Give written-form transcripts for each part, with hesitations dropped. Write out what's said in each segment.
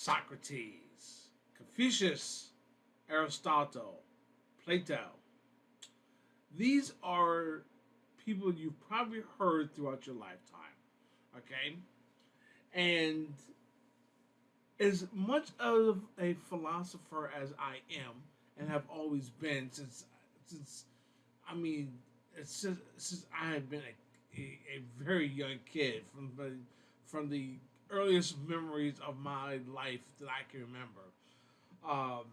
Socrates, Confucius, Aristotle, Plato. These are people you've probably heard throughout your lifetime. Okay? And as much of a philosopher as I am and have always been since I mean since I have been a very young kid from the earliest memories of my life that I can remember. Um,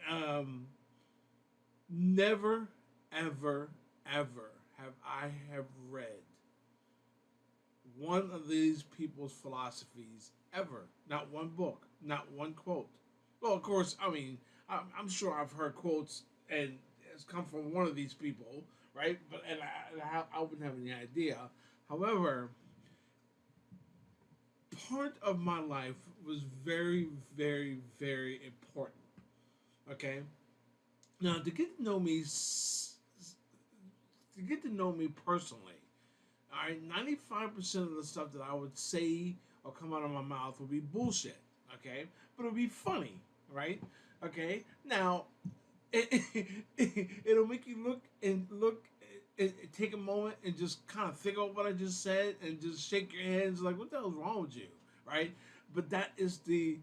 um, Never, ever, ever have read one of these people's philosophies ever. Not one book, not one quote. Well, of course, I mean, I'm sure I've heard quotes and it's come from one of these people, right? But I wouldn't have any idea. However, part of my life was very, very, very important. Okay, now to get to know me personally, all right, 95% of the stuff that I would say or come out of my mouth would be bullshit. Okay, but it'll be funny, right? Okay, now it'll make you look and take a moment and just kind of think about what I just said and just shake your hands like, what the hell's wrong with you, right? But that is the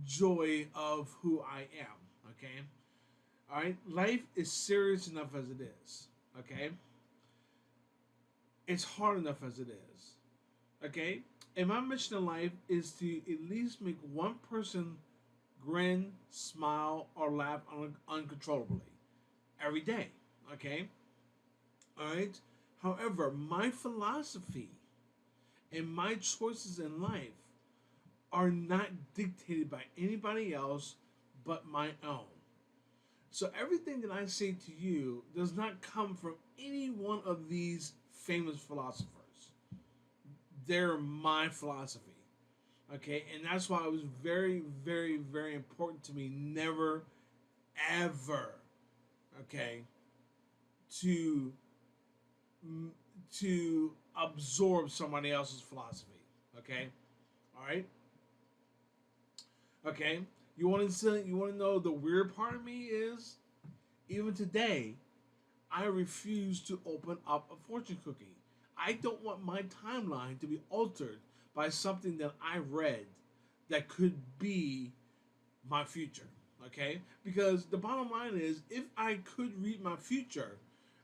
joy of who I am. Okay, all right. Life is serious enough as it is. Okay, it's hard enough as it is. Okay, and my mission in life is to at least make one person grin, smile, or laugh uncontrollably every day. Okay, all right. However, my philosophy and my choices in life are not dictated by anybody else but my own. So everything that I say to you does not come from any one of these famous philosophers. They're my philosophy. Okay, and that's why it was very, very, very important to me never, ever, okay, to to absorb somebody else's philosophy. Okay, all right, okay. You want to know the weird part of me is even today I refuse to open up a fortune cookie. I don't want my timeline to be altered by something that I read that could be my future. Okay? Because the bottom line is if I could read my future,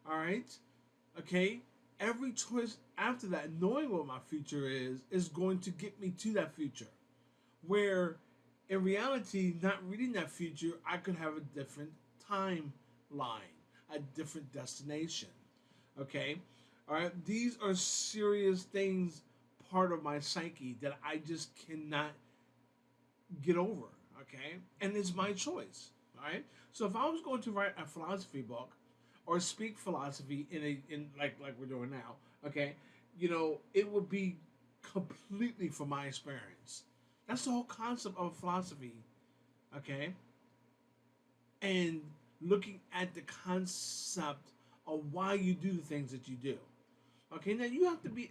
all right? Okay? Every choice after that, knowing what my future is going to get me to that future. Where in reality, not reading that future, I could have a different timeline, a different destination. Okay? All right? These are serious things, part of my psyche that I just cannot get over. Okay? And it's my choice. All right? So if I was going to write a philosophy book or speak philosophy in like we're doing now, okay, it would be completely from my experience. That's the whole concept of philosophy, okay? And looking at the concept of why you do the things that you do. Okay, now you have to be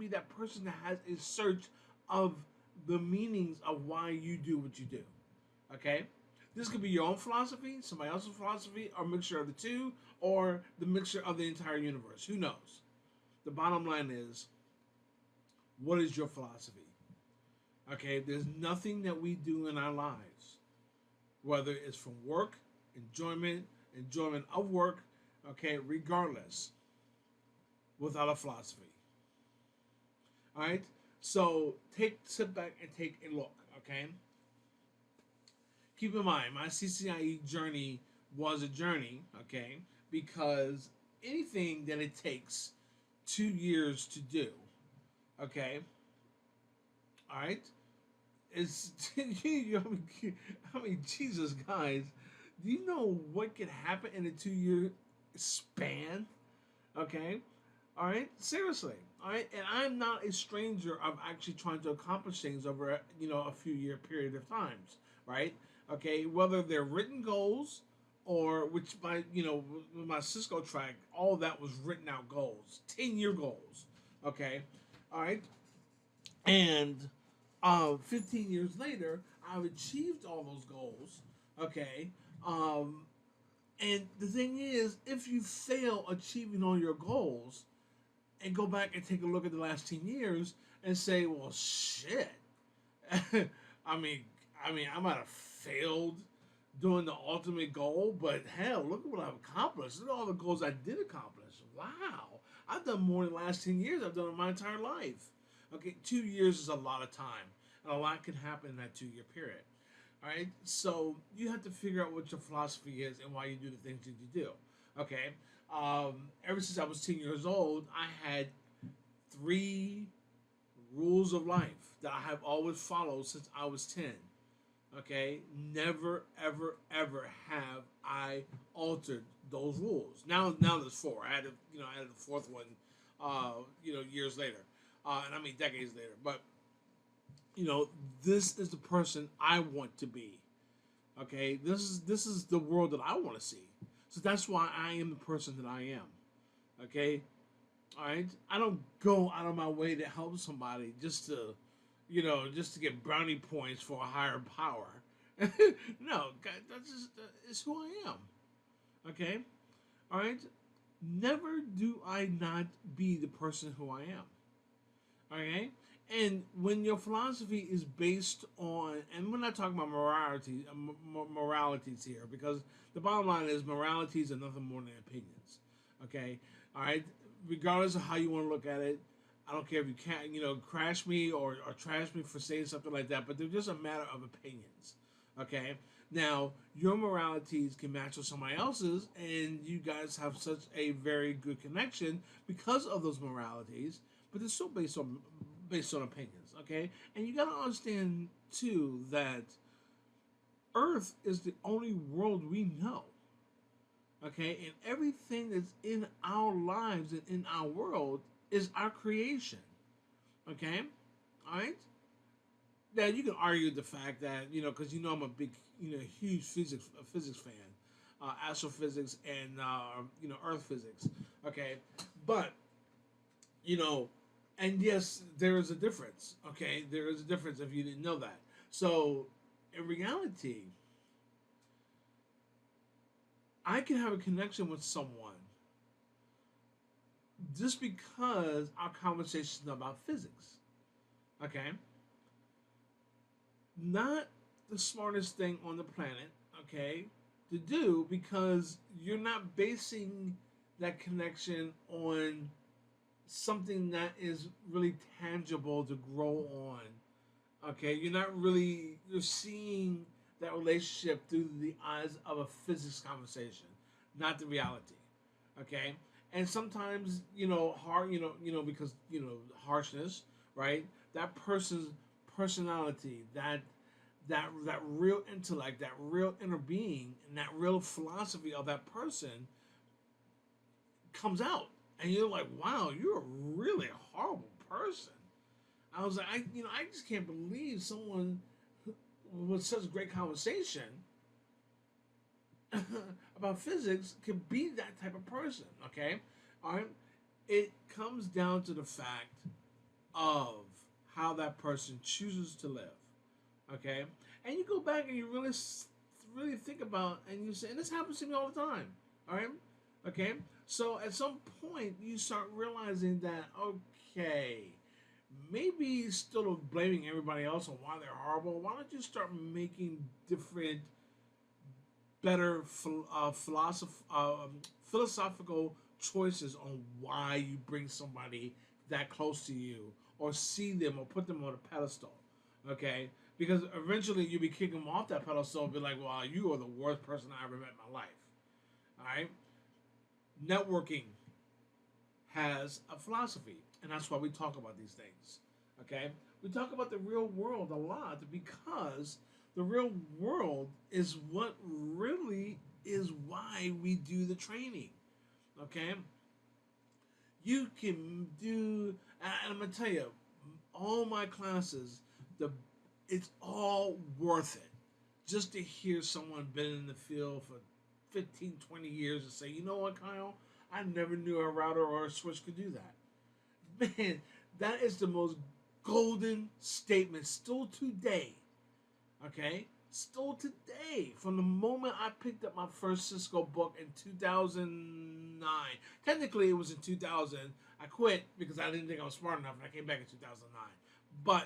that person that has a search of the meanings of why you do what you do. Okay? This could be your own philosophy, somebody else's philosophy, or a mixture of the two, or the mixture of the entire universe. Who knows? The bottom line is, what is your philosophy? Okay, there's nothing that we do in our lives, whether it's from work, enjoyment of work, okay, regardless, without a philosophy. All right, so sit back and take a look. Okay, keep in mind my CCNA journey was a journey. Okay, because anything that it takes 2 years to do, okay, all right, it's I mean, Jesus, guys, do you know what could happen in a 2 year span? Okay, all right, seriously, all right, and I'm not a stranger of actually trying to accomplish things over a few year period of times, right? Okay, whether they're written goals or which my with my Cisco track, all of that was written out goals, 10-year goals. Okay, all right, and 15 years later, I've achieved all those goals. Okay. Um, and the thing is, if you fail achieving all your goals and go back and take a look at the last 10 years and say, well, shit. I mean, I might have failed doing the ultimate goal, but hell, look at what I've accomplished. Look at all the goals I did accomplish. Wow. I've done more in the last 10 years I've done in my entire life. Okay, 2 years is a lot of time, and a lot can happen in that 2 year period. All right, so you have to figure out what your philosophy is and why you do the things that you do. Okay, ever since I was 10 years old, I had three rules of life that I have always followed since I was 10. Okay, never, ever, ever have I altered those rules. Now there's four. I had to, added the fourth one, years later, and I mean decades later. But you know, this is the person I want to be. Okay, this is the world that I want to see. So that's why I am the person that I am. Okay, all right. I don't go out of my way to help somebody just to get brownie points for a higher power. No, that's just it's who I am. Okay, all right. Never do I not be the person who I am. Okay, and when your philosophy is based on, and we're not talking about moralities here, because the bottom line is moralities are nothing more than opinions. Okay, all right. Regardless of how you want to look at it, I don't care if you can't, crash me or trash me for saying something like that, but they're just a matter of opinions. Okay. Now, your moralities can match with somebody else's, and you guys have such a very good connection because of those moralities, but they're still based on opinions. Okay, and you got to understand too that Earth is the only world we know. Okay, and everything that's in our lives and in our world is our creation. Okay, all right. Now you can argue the fact that because I'm a big, huge physics fan, astrophysics and Earth physics. Okay, but you know, and yes, there is a difference. Okay, there is a difference if you didn't know that. So, in reality, I can have a connection with someone just because our conversation is about physics. Okay, not the smartest thing on the planet. Okay, to do because you're not basing that connection on something that is really tangible to grow on. Okay, you're seeing that relationship through the eyes of a physics conversation, not the reality. Okay, and sometimes hard, because harshness, right? That person's personality, that real intellect, that real inner being, and that real philosophy of that person comes out, and you're like, wow, you're a really horrible person. I was like, I just can't believe someone with such great conversation about physics could be that type of person. Okay, all right. It comes down to the fact of how that person chooses to live. Okay, and you go back and you really think about, and you say, and this happens to me all the time. All right, okay. So at some point you start realizing that okay, maybe instead of blaming everybody else on why they're horrible, why don't you start making different, better philosophical choices on why you bring somebody that close to you, or see them, or put them on a pedestal. Okay, because eventually you'll be kicking them off that pedestal and be like, "Wow, you are the worst person I ever met in my life." All right, networking has a philosophy, and that's why we talk about these things. Okay, we talk about the real world a lot because the real world is what really is why we do the training. Okay, you can do, and I'm gonna tell you, all my classes, the it's all worth it just to hear someone been in the field for 15, 20 years and say, you know what, Kyle, I never knew a router or a switch could do that. Man, that is the most golden statement still today. Okay? Still today. From the moment I picked up my first Cisco book in 2009. Technically, it was in 2000. I quit because I didn't think I was smart enough, and I came back in 2009. But,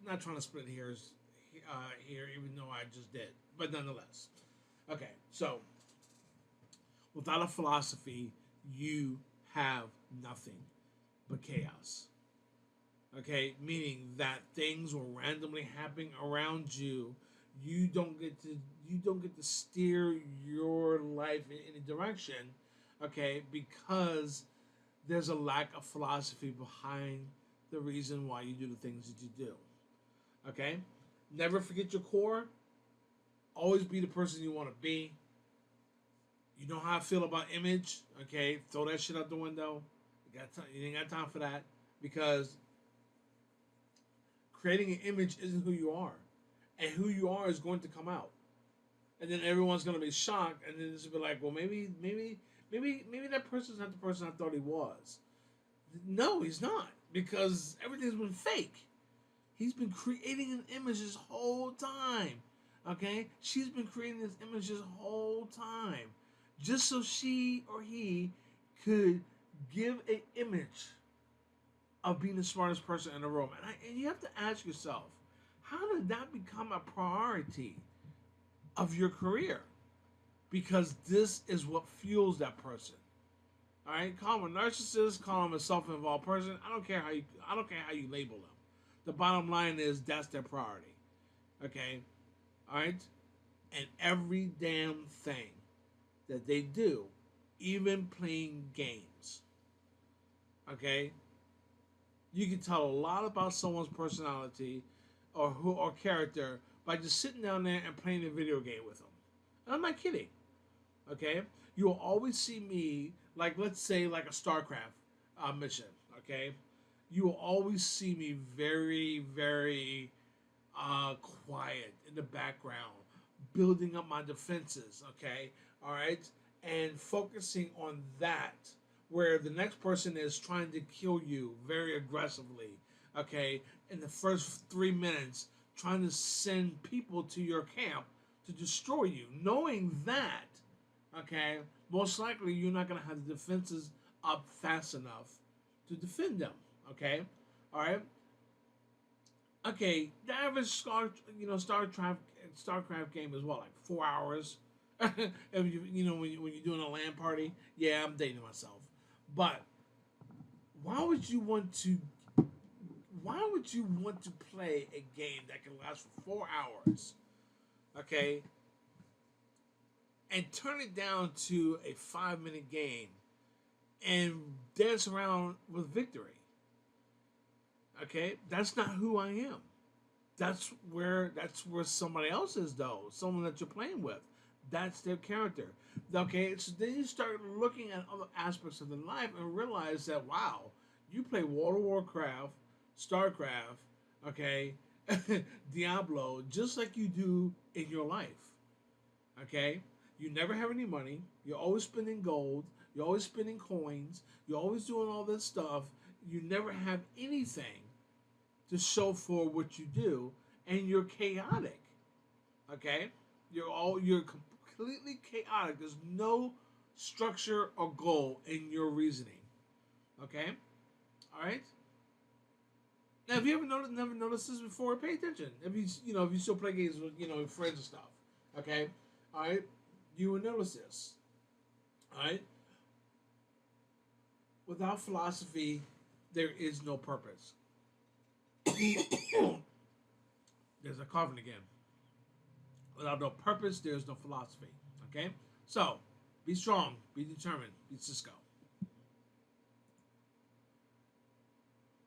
not trying to split hairs here, even though I just did. But nonetheless. Okay, so without a philosophy, you have nothing but chaos. Okay, meaning that things will randomly happen around you. You don't get to steer your life in any direction. Okay, because there's a lack of philosophy behind the reason why you do the things that you do. Okay, never forget your core. Always be the person you want to be. You know how I feel about image. Okay, throw that shit out the window. You ain't got time for that because creating an image isn't who you are, and who you are is going to come out, and then everyone's going to be shocked, and then it's be like, well, maybe that person's not the person I thought he was. No, he's not, because everything's been fake. He's been creating an image this whole time. Okay, she's been creating this image this whole time, just so she or he could give an image of being the smartest person in the room. And you have to ask yourself, how did that become a priority of your career? Because this is what fuels that person. All right, call them a narcissist, call them a self-involved person. I don't care how you label them. The bottom line is that's their priority. Okay, all right, and every damn thing that they do, even playing games. Okay, you can tell a lot about someone's personality or character by just sitting down there and playing a video game with them. And I'm not kidding. Okay, you will always see me, like, let's say like a StarCraft mission. Okay, you will always see me very, very quiet in the background, building up my defenses. Okay, all right, and focusing on that, where the next person is trying to kill you very aggressively, okay, in the first 3 minutes, trying to send people to your camp to destroy you, knowing that, okay, most likely you're not going to have the defenses up fast enough to defend them, okay, all right. Okay, the average StarCraft game is what, like 4 hours. If when you're doing a LAN party, yeah, I'm dating myself. But why would you want to? Why would you want to play a game that can last for 4 hours? Okay, and turn it down to a 5-minute game and dance around with victory. Okay, that's not who I am. That's where somebody else is, though. Someone that you're playing with. That's their character. Okay, so then you start looking at other aspects of their life and realize that, wow, you play World of Warcraft, StarCraft, okay, Diablo, just like you do in your life. Okay, you never have any money. You're always spending gold. You're always spending coins. You're always doing all this stuff. You never have anything to show for what you do, and you're chaotic. Okay, you're completely chaotic. There's no structure or goal in your reasoning. Okay, all right. Now, if you never noticed this before, pay attention. If you still play games with friends and stuff. Okay, all right, you will notice this. All right, without philosophy, there is no purpose. There's a coughing again. Without no purpose, there's no philosophy. Okay? So, be strong, be determined, be Cisco.